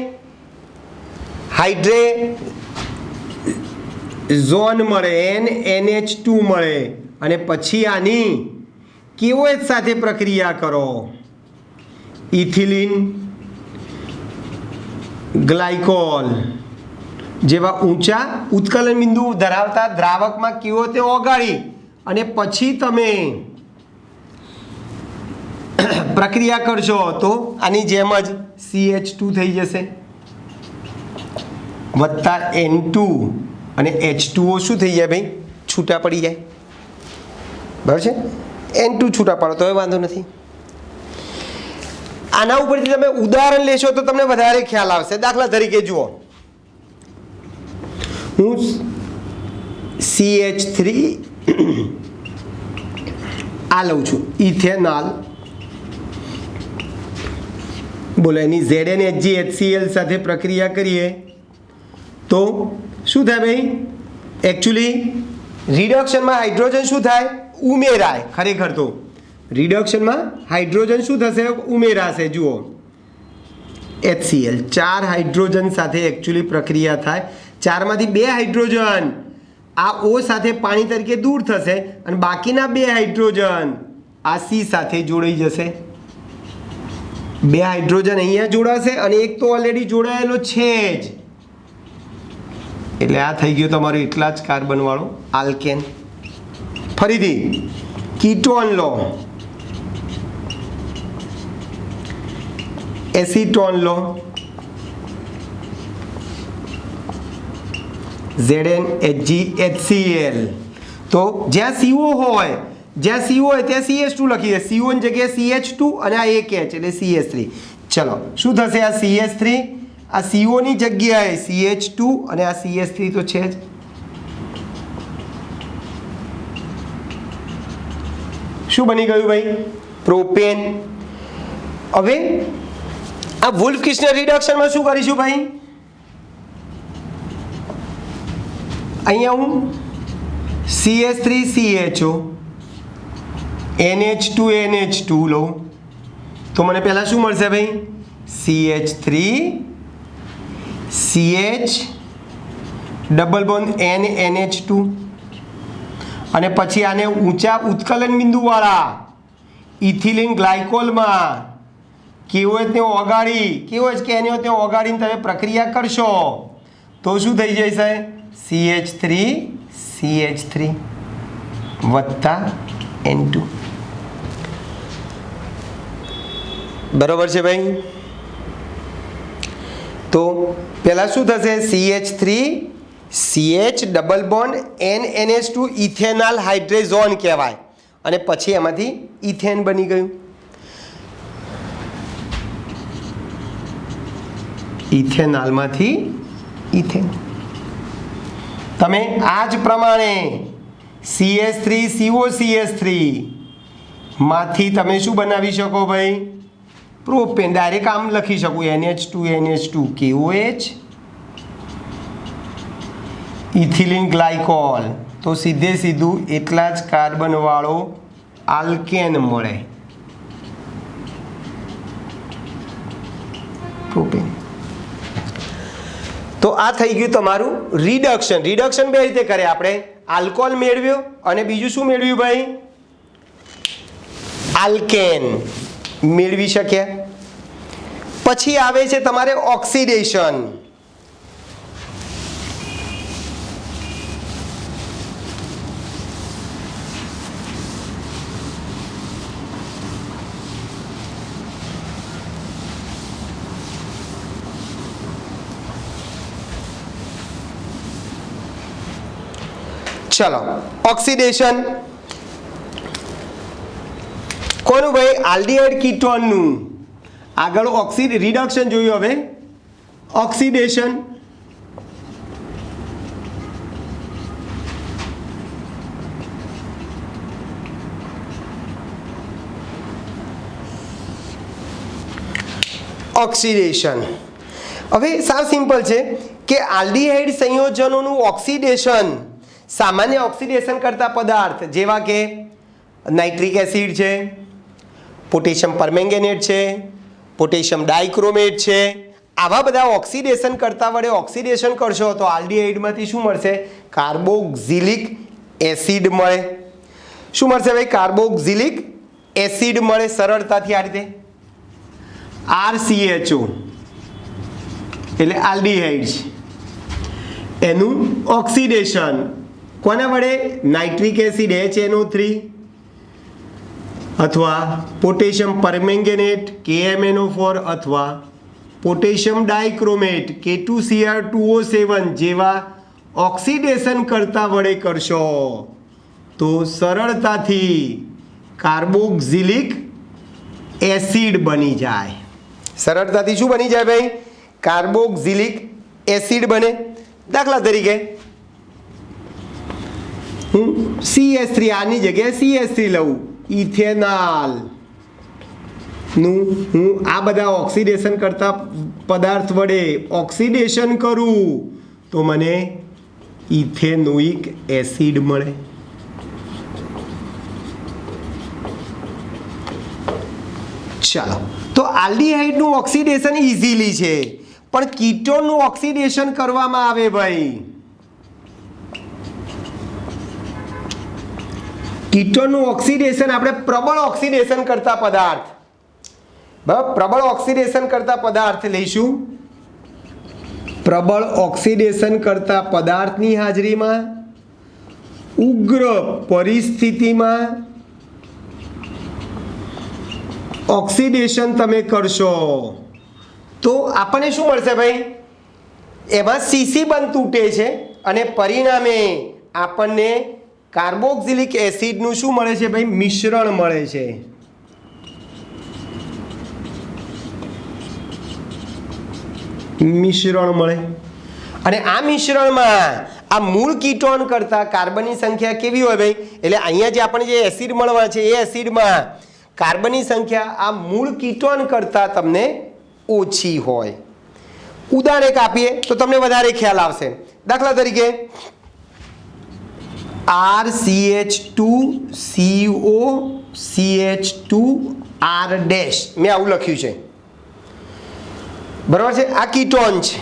હાઇડ્રેઝોન મળે, NH2 મળે. અને પછી આની KOH સાથે પ્રક્રિયા કરો, ઇથિલિન ગ્લાયકોલ જેવા ઊંચા ઉત્કલન બિંદુ ધરાવતા દ્રાવકમાં કેવો તે ઓગાળી અને પછી તમે પ્રક્રિયા કરશો તો આની જેમ જ CH2 થઈ જશે વત્તા N2 અને H2O શું થઈ જાય ભાઈ? છૂટા પડી જાય, બરાબર છે. N2 છૂટા પાડો તો વાંધો નથી. આના ઉપરથી તમે ઉદાહરણ લેશો તો તમને વધારે ખ્યાલ આવશે. દાખલા તરીકે જુઓ, હું CH3 આ લઉં છું, ઇથેનોલ. બોલો, એની ZnHgHCl સાથે પ્રક્રિયા કરીએ તો શું થાય ભાઈ? એકચ્યુઅલી રિડક્શનમાં હાઇડ્રોજન શું થાય? ઉમેરાય. ખરેખર તો રિડક્શનમાં હાઇડ્રોજન શું થશે? ઉમેરાશે. જુઓ, HCl 4 હાઇડ્રોજન સાથે એકચ્યુઅલી પ્રક્રિયા થાય. 4માંથી 2 હાઇડ્રોજન આ O સાથે પાણી તરીકે દૂર થશે અને બાકીના 2 હાઇડ્રોજન આ C સાથે જોડાઈ જશે. 2 હાઇડ્રોજન અહીંયા જોડાશે અને એક તો ઓલરેડી જોડાયેલો છે જ. એટલે આ થઈ ગયો તમારો એટલા જ કાર્બન વાળો આલ્કેન. ફરીથી કીટોન લો, એસિટોન લો, ZnHgHCl. તો જ્યાં CO હોય ત્યાં CH2 લખી દે. CO ની જગ્યાએ CH2 અને આ એક H એટલે CH3. ચલો, શું થશે? આ CH3 આ CO ની જગ્યાએ CH2 અને આ CH3 તો છે જ. શું બની ગયું ભાઈ? પ્રોપેન. હવે આ વુલ્ફ-કિર્ચનર રિડક્શનમાં શું કરીશું ભાઈ? અહીંયા હું CH3CHO NH2 લઉં તો મને પહેલાં શું મળશે ભાઈ? CH3 CH double bond NH2 અને પછી આને ઊંચા ઉત્કલન બિંદુવાળા ઇથિલિન ગ્લાયકોલમાં KOH ને ઓગાળી, KOH કે એને તે ઓગાળીને તમે પ્રક્રિયા કરશો તો શું થઈ જશે? CH3 વત્તા N2. બરોબર છે ભાઈ? તો પહેલાં શું થશે? CH3 CH double bond NH2 ethanol hydrazone કહેવાય અને પછી એમાંથી ઇથેન બની ગયું. ઇથેનોલમાંથી ઇથેન. તમે આ જ પ્રમાણે CH3COCH3 માંથી તમે શું બનાવી શકો ભાઈ? પ્રોપેન. ડાયરેક્ટ આમ લખી શકું, NH2 KOH ઇથિલિન ગ્લાયકોલ. તો સીધે સીધું એટલા જ કાર્બન વાળો આલ્કેન મળે, પ્રોપેન. તો આ થઈ ગયું તમારું રિડક્શન. રિડક્શન બે રીતે કરે આપણે. આલ્કોહોલ મેળવ્યો અને બીજું શું મેળવ્યું ભાઈ? આલ્કેન મેળવી શક્યા. પછી આવે છે તમારે ઓક્સિડેશન. ચલો, ઓક્સિડેશન કોનું ભાઈ? આલ્ડીહાઇડ કીટોનનું. આગળ રિડક્શન જોયું, હવે ઓક્સિડેશન. ઓક્સિડેશન. હવે સાવ સિમ્પલ છે કે આલ્ડીહાઇડ સંયોજનોનું ઓક્સિડેશન સામાન્ય ઓક્સિડેશન કરતા પદાર્થ જેવા કે નાઇટ્રિક એસિડ છે, પોટેશિયમ પરમેંગેનેટ છે, પોટેશિયમ ડાઇક્રોમેટ છે, આવા બધા ઓક્સિડેશન કરતા વડે ઓક્સિડેશન કરશો તો આલ્ડીહાઇડમાંથી શું મળશે? કાર્બોક્સિલિક એસિડ મળે. શું મળશે ભાઈ? કાર્બોક્સિલિક એસિડ મળે સરળતાથી આ રીતે. RCHO એટલે આલ્ડીહાઇડ છે, એનું ઓક્સિડેશન કોના વડે? નાઇટ્રિક એસિડ HNO3 અથવા પોટેશિયમ પરમેંગેનેટ KMNO4 અથવા પોટેશિયમ ડાઇક્રોમેટ K2Cr2O7 જેવા ઓક્સિડેશન કરતા વડે કરશો તો સરળતાથી કાર્બોક્સિલિક એસિડ બની જાય. સરળતાથી શું બની જાય ભાઈ? કાર્બોક્સિલિક એસિડ બને. દાખલા તરીકે હું CH3 આની જગ્યાએ CH3 લઉં, ઇથેનોલ નું હું આ બધા ઓક્સિડેશન કરતા પદાર્થ વડે ઓક્સિડેશન કરું તો મને ઇથેનોઇક એસિડ મળે. ચાલો, તો આલ્ડીહાઇડનું ઓક્સિડેશન ઇઝીલી છે, પણ કીટોનનું ઓક્સિડેશન કરવામાં આવે ભાઈ. કીટોનનું ઓક્સિડેશન આપણે પ્રબળ ઓક્સિડેશન કરતા પદાર્થ, બરાબર, પ્રબળ ઓક્સિડેશન કરતા પદાર્થ લઈશું. પ્રબળ ઓક્સિડેશન કરતા પદાર્થની હાજરીમાં ઉગ્ર પરિસ્થિતિમાં ઓક્સિડેશન તમે કરશો તો આપણને શું મળશે ભાઈ? એમાં CC બંધ તૂટે છે અને પરિણામે આપણને કાર્બોક્સિલિક એસિડનું શું મળે છે ભાઈ? મિશ્રણ મળે છે. મિશ્રણ મળે અને આ મિશ્રણમાં આ મૂળ કીટોન કરતા કાર્બનની સંખ્યા કેવી હોય ભાઈ? એટલે અહીંયા જે આપણને જે એસિડ મળવા છે એ એસિડમાં કાર્બનની સંખ્યા આ મૂળ કીટોન કરતા તમને ઓછી હોય. ઉદાહરણ એક આપીએ તો તમને વધારે ખ્યાલ આવશે. દાખલા તરીકે RCH2COCH2R ડેશ મેં આવું લખ્યું છે, બરાબર છે. આ કીટોન છે,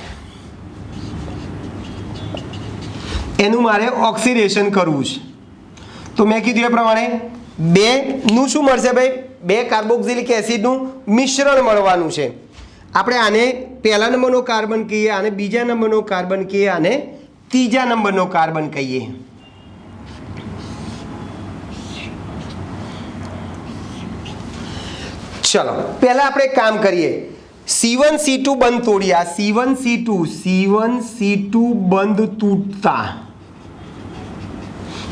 એનું મારે ઓક્સિડેશન કરવું છે તો મેં કીધું એ પ્રમાણે બેનું શું મળશે ભાઈ? 2 કાર્બોક્સિલિક એસિડનું મિશ્રણ મળવાનું છે. આપણે આને પહેલા નંબરનો કાર્બન કહીએ, આને બીજા નંબરનો કાર્બન કહીએ, આને ત્રીજા નંબરનો કાર્બન કહીએ. ચલો, પહેલા આપણે કામ કરીએ. C1C2 બંધ તોડીએ. આ C1C2 બંધ તૂટતા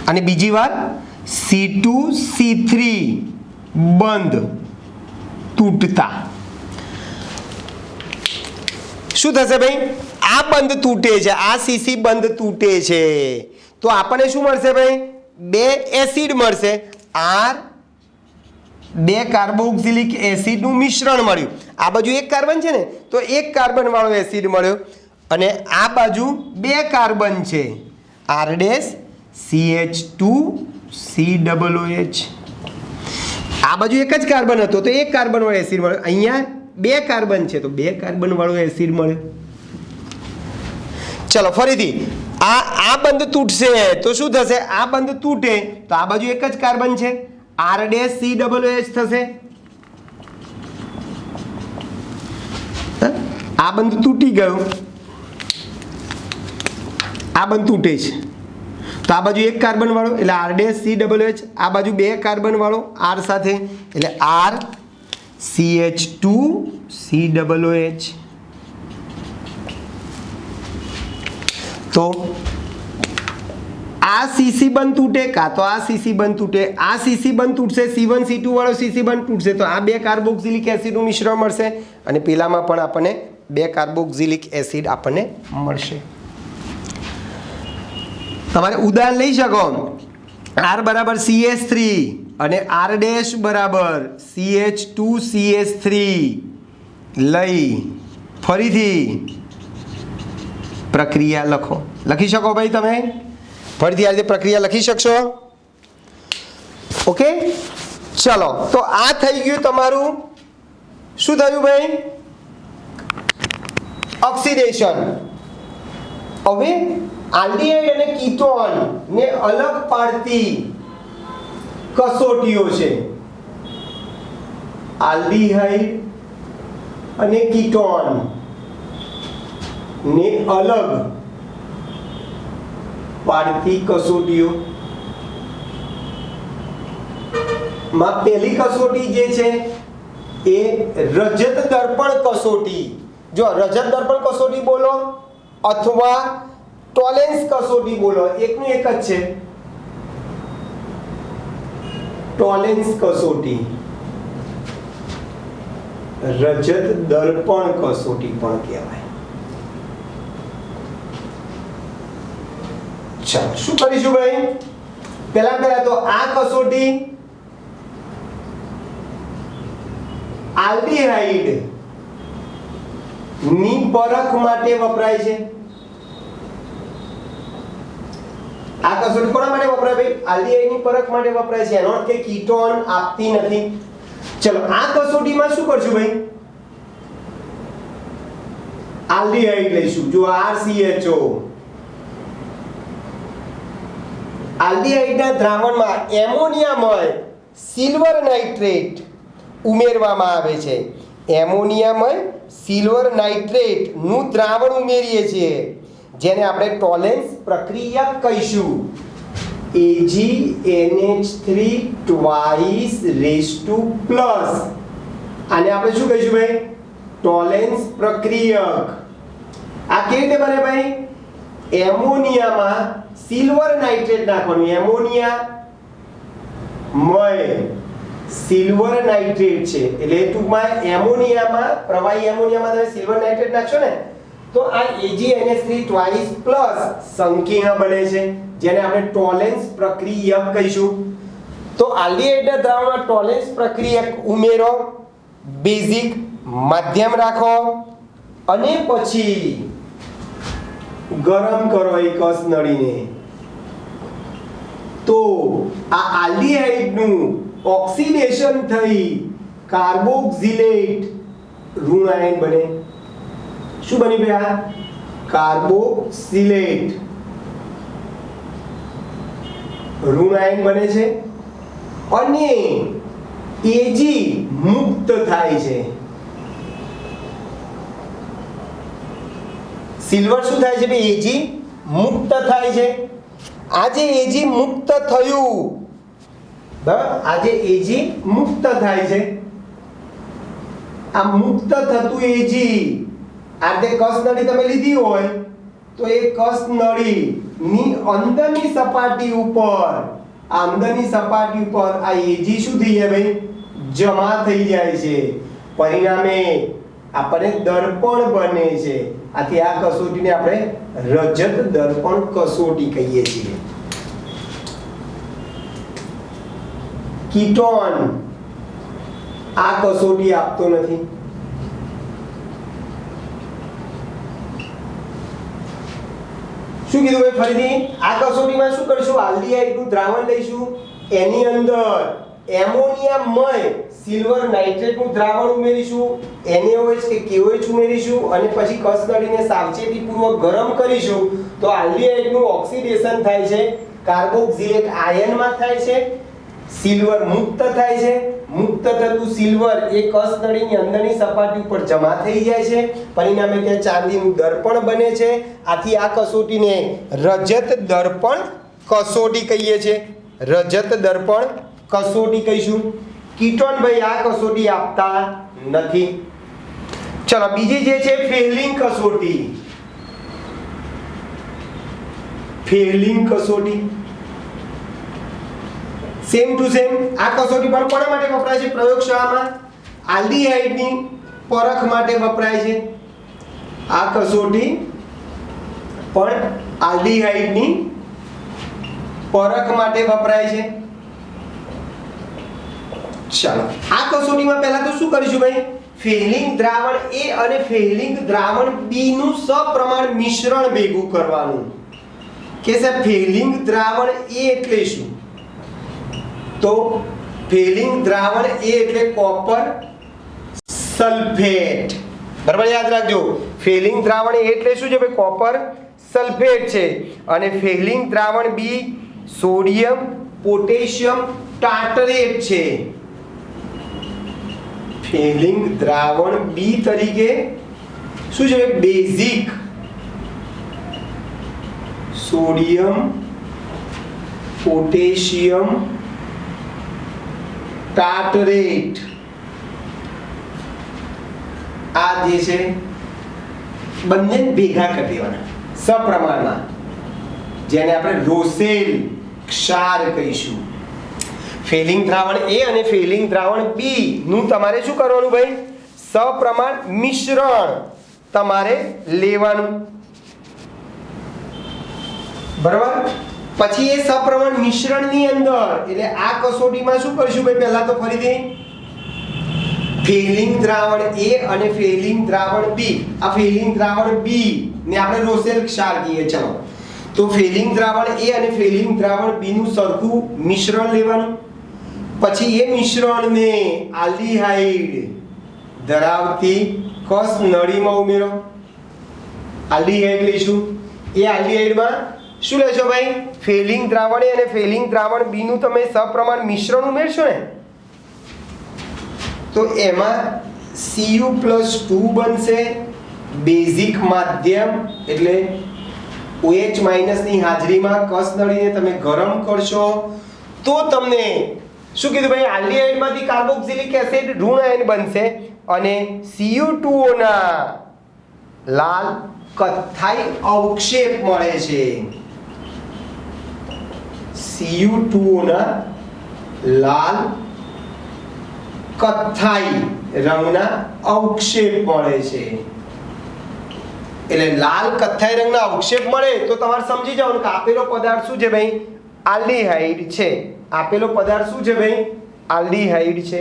અને બીજી વાર C2C3 બંધ તૂટતા શું થશે ભાઈ? આ બંધ તૂટે છે, આ CC બંધ તૂટે છે તો આપણને શું મળશે ભાઈ? 2 એસિડ મળશે. R 2 કાર્બોક્સિલિક એસિડનું મિશ્રણ મળ્યું. આ બાજુ 1 કાર્બન છે ને તો 1 કાર્બન વાળો એસિડ મળ્યો અને આ બાજુ 2 કાર્બન છે, R ડેશ CH2COOH. આ બાજુ એક જ કાર્બન હતો તો 1 કાર્બન વાળો એસિડ મળ્યો. અહીંયા 2 કાર્બન છે તો 2 કાર્બન વાળો એસિડ મળ્યો. ચલો ફરીથી આ બંધ તૂટશે તો શું થશે? આ બંધ તૂટે તો આ બાજુ એક જ કાર્બન છે, R ડેશ COOH થશે. આ બંધ તૂટી ગયું, આ બંધ તૂટે છે તો આ બાજુ 1 કાર્બન વાળો એટલે R ડેશ COOH, આ બાજુ 2 કાર્બન વાળો R સાથે એટલે R CH2COOH. તો આ CC બંધ તૂટે કાં તો આ CC બંધ તૂટે. આ CC બંધ તૂટશે, C1C2 વાળો CC બંધ તૂટશે તો આ 2 કાર્બોક્સિલિક એસિડનું મિશ્રણ મળશે અને પેલામાં પણ આપણને 2 કાર્બોક્સિલિક એસિડ આપણને મળશે. તમારે ઉદાહરણ લઈ શકો. R બરાબર CH3 અને R ડેશ બરાબર CH2CH3 લઈ ફરીથી પ્રક્રિયા લખો. લખી શકો ભાઈ તમે? ફરીથી આ રીતે પ્રક્રિયા લખી શકશો? ઓકે, ચલો. તો આ થઈ ગયું તમારું. શું થયું ભાઈ? ઓક્સિડેશન. હવે આલ્ડીહાઇડ અને કીટોન ને અલગ પાડતી કસોટીઓ છે. આલ્ડીહાઇડ અને કીટોન ને અલગ પાડતી કસોટીઓ માં પહેલી કસોટી જે છે એ રજત દર્પણ કસોટી. જો રજત દર્પણ કસોટી બોલો અથવા ટોલેન્સ કસોટી બોલો, એકનું એક જ છે. ટોલેન્સ કસોટી, રજત દર્પણ કસોટી પણ કહેવાય. ચાલો શું કરીશું ભાઈ? પહેલા તો આ કસોટી આલ્ડીહાઇડ ની પરખ માટે વપરાય છે. આ કસોટી કોના માટે વપરાય ભાઈ? આલ્ડીહાઇડ ની પરખ માટે વપરાય છે. એનો અર્થ કે કીટોન આપતી નથી. ચલો આ કસોટીમાં શું કરશું ભાઈ? આલ્ડીહાઇડ લઈશું. જો RCHO આલ્ડીહાઇડના દ્રાવણમાં એમોનિયામય સિલ્વર નાઇટ્રેટ ઉમેરવામાં આવે છે. એમોનિયામય સિલ્વર નાઇટ્રેટ નું દ્રાવણ ઉમેરીએ છીએ, જેને આપણે ટોલેન્સ પ્રક્રિયા કહીશું. AgNH3 twice raised to plus. આને આપણે શું કહીશું ભાઈ? ટોલેન્સ પ્રક્રિયક. આ કેવી રીતે બને ભાઈ? એમોનિયામાં સિલ્વર નાઇટ્રેટ નાખવાનું. એમોનિયામય સિલ્વર નાઇટ્રેટ છે એટલે ટૂંકમાં એમોનિયામાં, પ્રવાહી એમોનિયામાં તમે સિલ્વર નાઇટ્રેટ નાખશો ને તો આ AgNH3 twice plus સંકીર્ણ બને છે, જેને આપણે ટોલેન્સ પ્રક્રિયક કહીશું. તો આલ્ડીહાઇડના દ્રાવણમાં ટોલેન્સ પ્રક્રિયક ઉમેરો, બેઝિક માધ્યમ રાખો અને પછી ગરમ કરો એક કસ નળીને. તો આ આલ્ડીહાઇડનું ઓક્સિડેશન થઈ કાર્બોક્સિલેટ ઋણ આયન બને. શું બની ભાઈ? આ કાર્બોક્સિલેટ ઋણ આયન બને છે અને Ag મુક્ત થાય છે. સિલ્વર શું થાય છે ભાઈ? Ag મુક્ત થાય છે. આજે Ag મુક્ત થયું, બરાબર? આજે Ag મુક્ત થાય છે. આ મુક્ત થતું Ag આ રીતે કસ નળી તમે લીધી હોય તો એ કસ નળીની અંદરની સપાટી ઉપર, આ અંદરની સપાટી ઉપર આ Ag શું થઈ જાય ભાઈ? જમા થઈ જાય છે. પરિણામે આપણે દર્પણ બને છે. આથી આ કસોટીને આપણે રજત દર્પણ કસોટી કહીએ છીએ. કીટોન આ કસોટી આપતો નથી. શું કીધું ભાઈ? ફરીથી આ કસોટીમાં શું કરીશું? આલ્ડીહાઇડનું દ્રાવણ લઈશું, એની અંદર એમોનિયામય સિલ્વર નાઇટ્રેટનું દ્રાવણ ઉમેરીશું, NaOH કે KOH ઉમેરીશું અને પછી કસ નળીને સાવચેતીપૂર્વક ગરમ કરીશું. તો આલ્ડીહાઇડનું ઓક્સિડેશન થાય છે, કાર્બોક્સિલેટ આયનમાં થાય છે, સિલ્વર મુક્ત થાય છે. મુક્ત થતું સિલ્વર એ કસ નળીની અંદરની સપાટી ઉપર જમા થઈ જાય છે. પરિણામે ત્યાં ચાંદીનું દર્પણ બને છે. આથી આ કસોટીને રજત દર્પણ કસોટી કહીએ છીએ. રજત દર્પણ કસોટી કહીશું. કીટોન ભાઈ આ કસોટી આપતા નથી. ચલો બીજી જે છે ફેહલિંગ કસોટી. ફેહલિંગ કસોટી સેમ ટુ સેમ. આ કસોટી પણ કોના માટે વપરાય છે? પ્રયોગશાળામાં આલ્ડીહાઇડની પરખ માટે વપરાય છે. આ કસોટી પણ આલ્ડીહાઇડની પરખ માટે વપરાય છે. ચાલો આ કસોટીમાં પહેલા તો શું કરીશું ભાઈ? ફેલિંગ દ્રાવણ A અને ફેલિંગ દ્રાવણ B નું સપ્રમાણ મિશ્રણ ભેગું કરવાનું કે સાહેબ ફેલિંગ દ્રાવણ A એટલે શું? તો ફેલિંગ દ્રાવણ A એટલે કોપર સલ્ફેટ, બરાબર યાદ રાખજો. ફેલિંગ દ્રાવણ A એટલે શું છે ભાઈ? કોપર સલ્ફેટ છે. અને ફેલિંગ દ્રાવણ B સોડિયમ પોટેશિયમ ટાર્ટરેટ છે. ફેલિંગ દ્રાવણ B તરીકે શું છે? બેઝિક સોડિયમ પોટેશિયમ ટાર્ટરેટ આ જે છે બંને ભેગા કરી દેવાના સપ્રમાણમાં, જેને આપણે રોસેલ ક્ષાર કહીશું. ફેલિંગ દ્રાવણ A અને ફેલિંગ દ્રાવણ B નું તમારે શું કરવાનું ભાઈ? સપ્રમાણ મિશ્રણ તમારે લેવાનું, બરાબર. પછી એ સપ્રમાણ મિશ્રણની અંદર એટલે આ કસોટીમાં શું કરશું ભાઈ? પહેલા તો ફરીથી ફેલિંગ દ્રાવણ A અને ફેલિંગ દ્રાવણ B, આ ફેલિંગ દ્રાવણ B ને આપણે રોસેલ ક્ષાર કહીએ. ચલો, તો ફેલિંગ દ્રાવણ A અને ફેલિંગ દ્રાવણ B નું સરખું મિશ્રણ લેવાનું. પછી એ મિશ્રણને આલ્ડીહાઇડ ધરાવતી કસ નળીમાં ઉમેરો. આલ્ડીહાઇડ લઈશું. એ આલ્ડીહાઇડમાં શું લેશો ભાઈ? ફેલિંગ દ્રાવણ A અને ફેલિંગ દ્રાવણ B નું તમે સપ્રમાણ મિશ્રણ ઉમેરશો ને, તો એમાં Cu+2 બનશે. બેઝિક માધ્યમ એટલે OH- ની હાજરીમાં કસ નળીને તમે ગરમ કરશો તો તમને શું કીધું ભાઈ? આલ્ડીહાઇડમાંથી કાર્બોક્સિલિક એસિડ ઋણ આયન બનશે અને Cu2O ના લાલ કથ્થાઈ અવક્ષેપ મળે છે. Cu2O ના લાલ કથ્થાઈ રંગના અવક્ષેપ મળે છે. એટલે લાલ કથ્થાઈ રંગના અવક્ષેપ મળે તો તમારે સમજી જવાનું કે આપેલો પદાર્થ શું છે ભાઈ? આલ્ડીહાઇડ છે. આપેલો પદાર્થ શું છે ભાઈ? આલ્ડીહાઇડ છે.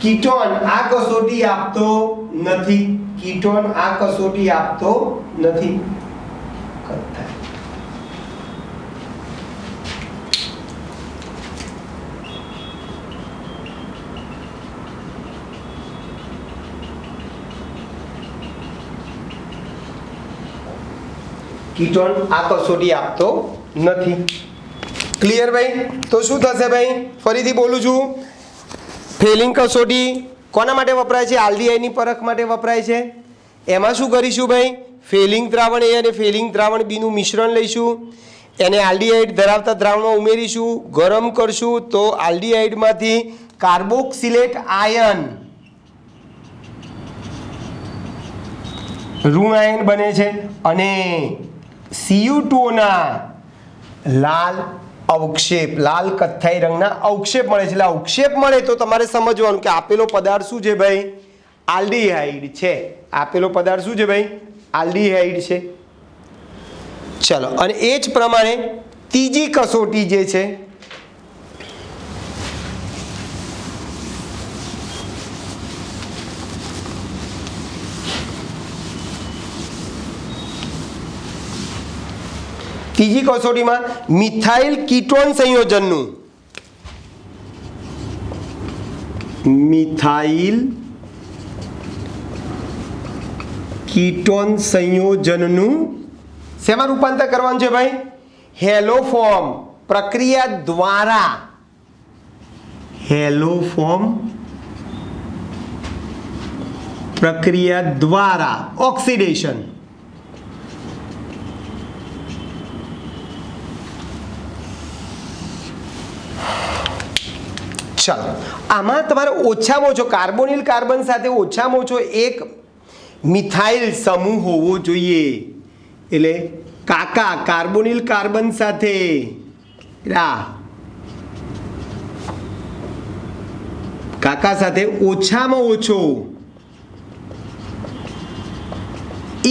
કીટોન આ કસોટી આપતો નથી. કીટોન આ કસોટી આપતો નથી. કીટોન આ કસોટી આપતો નથી. ક્લિયર ભાઈ? તો શું થશે ભાઈ? ફરીથી બોલું છું. ફેલિંગ કસોટી કોના માટે વપરાય છે? આલ્ડીહાઇડની પરખ માટે વપરાય છે. એમાં શું કરીશું ભાઈ? ફેલિંગ દ્રાવણ A અને ફેલિંગ દ્રાવણ B નું મિશ્રણ લઈશું, એને આલ્ડીહાઇડ ધરાવતા દ્રાવણમાં ઉમેરીશું, ગરમ કરશું તો આલ્ડીહાઇડમાંથી કાર્બોક્સિલેટ આયન ઋણ આયન બને છે અને Cu2O ના લાલ અવક્ષેપ, લાલ કથ્થાઈ રંગના અવક્ષેપ મળે છે. એટલે અવક્ષેપ મળે તો તમારે સમજવાનું કે આપેલો પદાર્થ શું છે ભાઈ? આલ્ડીહાઇડ છે. આપેલો પદાર્થ શું છે ભાઈ? આલ્ડીહાઇડ છે. ચલો, અને એ જ પ્રમાણે ત્રીજી કસોટી જે છે ત્રીજી કસોટીમાં મિથાઇલ કીટોન સંયોજનનું મિથાઇલ કીટોન સંયોજનનું શેમાં રૂપાંતર કરવાનું છે ભાઈ? હેલોફોર્મ પ્રક્રિયા દ્વારા. હેલોફોર્મ પ્રક્રિયા દ્વારા ઓક્સિડેશન. ચાલો, આમાં તમારે ઓછામાં ઓછો કાર્બોનિલ કાર્બન સાથે ઓછામાં ઓછો એક મિથાઇલ સમૂહ હોવો જોઈએ. એટલે કાકા કાર્બોનિલ કાર્બન સાથે કાકા સાથે ઓછામાં ઓછો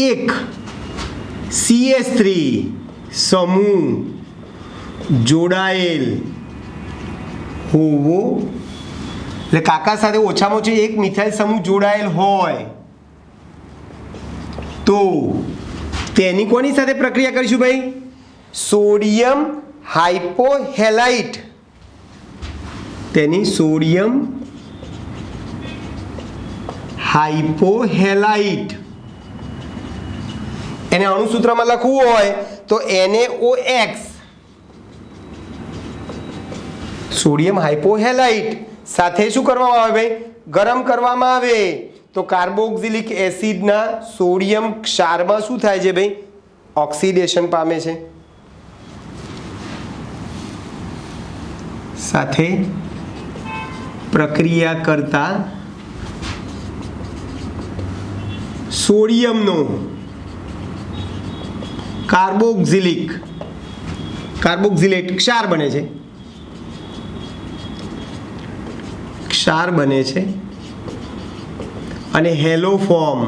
એક CH3 સમૂહ જોડાયેલ હોવો એટલે કાકા સાથે ઓછામાં ઓછું એક મિથાઇલ સમૂહ જોડાયેલ હોય તો તેની કોની સાથે પ્રક્રિયા કરીશું ભાઈ? સોડિયમ હાઇપોહેલાઇટ. તેની સોડિયમ હાઇપોહેલાઇટ એને અણુસૂત્રમાં લખવું હોય તો NaOX. સોડિયમ હાઇપોહેલાઇટ સાથે શું કરવામાં આવે ભાઈ? ગરમ કરવામાં આવે તો કાર્બોક્સિલિક એસિડના સોડિયમ ક્ષારમાં શું થાય છે ભાઈ? ઓક્સિડેશન પામે છે. સાથે પ્રક્રિયા કરતા સોડિયમનો કાર્બોક્સિલેટ ક્ષાર બને છે. ક્ષાર બને છે અને હેલો ફોર્મ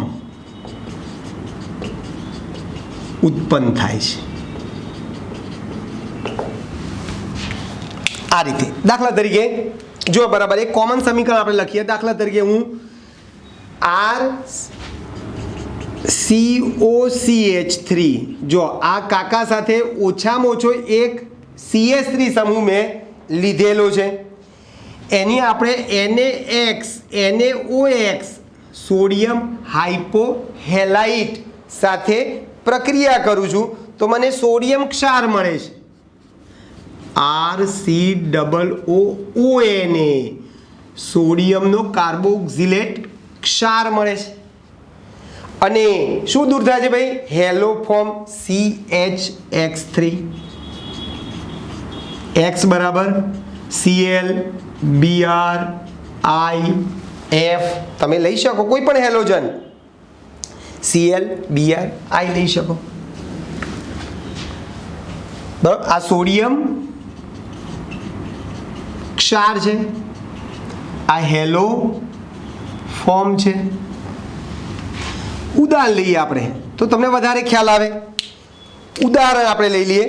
ઉત્પન્ન થાય છે. આ રીતે દાખલા તરીકે જો બરાબર એક કોમન સમીકરણ આપણે લખીએ. દાખલા તરીકે હું RCOCH3 જો આ કાકા સાથે ઓછામાં ઓછો એક CH3 સમૂહ મેં લીધેલો છે. એની આપણે NaOX સોડિયમ હાઇપોહેલાઇટ સાથે પ્રક્રિયા કરું છું તો મને સોડિયમ ક્ષાર મળે છે. RCOONA સોડિયમનો કાર્બોક્સિલેટ ક્ષાર મળે છે. અને શું દૂર થાય છે ભાઈ? Hello form CHX3. X બરાબર Cl Br I F તમે લઈ શકો કોઈ પણ હેલોજન Cl Br I લઈ શકો. બરાબર આ સોડિયમ ક્ષાર છે, આ હેલો ફોર્મ છે. ઉદાહરણ લઈએ આપણે તો તમને વધારે ખ્યાલ આવે. ઉદાહરણ આપણે લઈ લઈએ.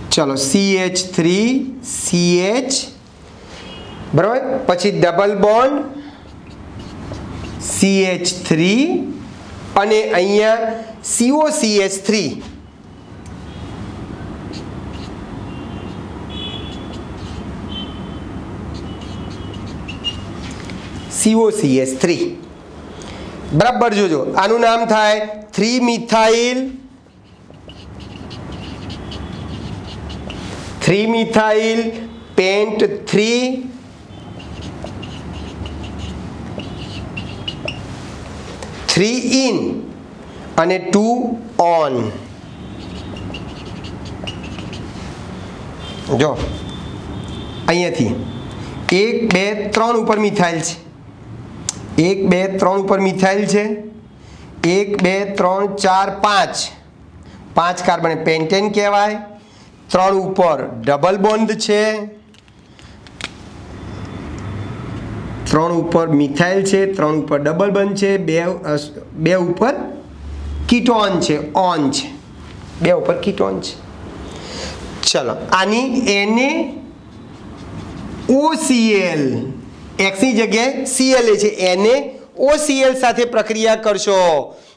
ચલો CH3CH બરાબર, પછી ડબલ બોન્ડ CH3 અને અહીંયા COCH3. COCH3 બરાબર જોજો. આનું નામ થાય 3-મિથાઇલ પેન્ટ 3 3 ઇન અને 2 ઓન. જો અહીંયાથી 1 2 3 ઉપર મિથાઇલ છે. 1 2 3 ઉપર મિથાઇલ છે. 1 2 3 4 5 5 કાર્બન પેન્ટેન કહેવાય. 3 ઉપર ડબલ બોન્ડ છે. 3 ઉપર મિથાઇલ છે. 3 ઉપર ડબલ બોન્ડ છે. 2 ઉપર કીટોન છે, ઓન છે. 2 ઉપર કીટોન છે. ચલો આની NaOCl X ની જગ્યાએ Cl છે. NaOCl સાથે પ્રક્રિયા કરશો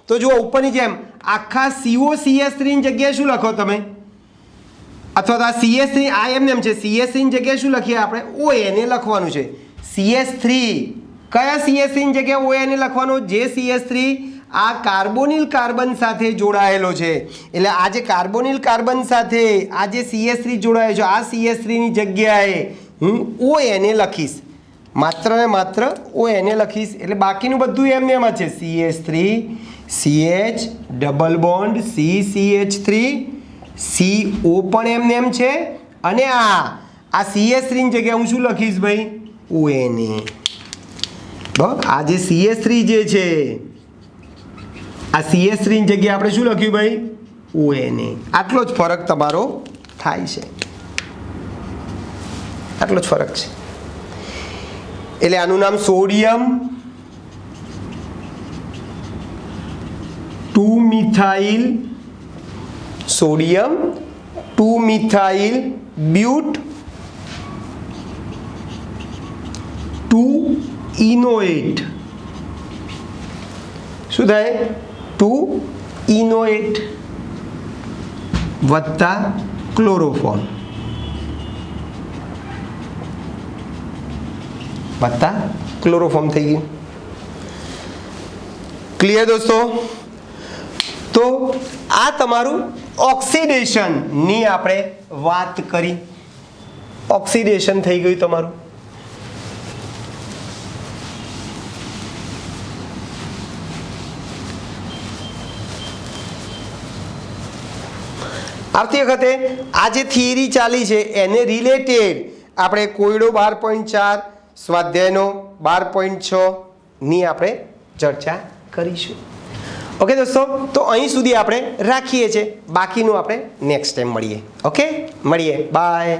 તો જુઓ ઉપરની જેમ આખા COCH3 ની જગ્યાએ શું લખો તમે? અથવા તો આ CH3 આ એમ છે. CH3 ની જગ્યાએ શું લખીએ આપણે? ONA લખવાનું છે. CH3 કયા CH3 ની જગ્યાએ ONA લખવાનો? જે CH3 આ કાર્બોનિલ કાર્બન સાથે જોડાયેલો છે. એટલે આ જે કાર્બોનિલ કાર્બન સાથે આ જે CH3 જોડાયેલો છે, આ CH3 ની જગ્યાએ હું ONA લખીશ. માત્ર ને માત્ર ONA લખીશ. એટલે બાકીનું બધું એમ જ છે. CH3 CH double bond CCH3 CO પણ એમ છે. અને આ CH3 ની જગ્યાએ હું શું લખીશ ભાઈ? ONA. બરાબર. આ જે CH3 જે છે આ CH3 ની જગ્યાએ આપણે શું લખ્યું ભાઈ? ONA. આટલો જ ફરક તમારો થાય છે. આટલો જ ફરક છે. એટલે આનું નામ સોડિયમ 2-મિથાઇલ બ્યુટ ટુ ઇનોએટ શું થાય 2 ઇનોએટ વત્તા ક્લોરોફોર્મ વત્તા ક્લોરોફોર્મ થઈ ગયું. ક્લિયર દોસ્તો? તો આ તમારું ઓક્સિડેશનની આપણે વાત કરી. ઓક્સિડેશન થઈ ગયું તમારું. આવતી વખતે આ જે થિયરી ચાલી છે એને રિલેટેડ આપણે કોયડો 12.4 સ્વાધ્યાયનો 12.6ની આપણે ચર્ચા કરીશું. ઓકે દોસ્તો, તો અહીં સુધી આપણે રાખીએ છીએ. બાકીનું આપણે નેક્સ્ટ ટાઈમ મળીએ. ઓકે, મળીએ. બાય.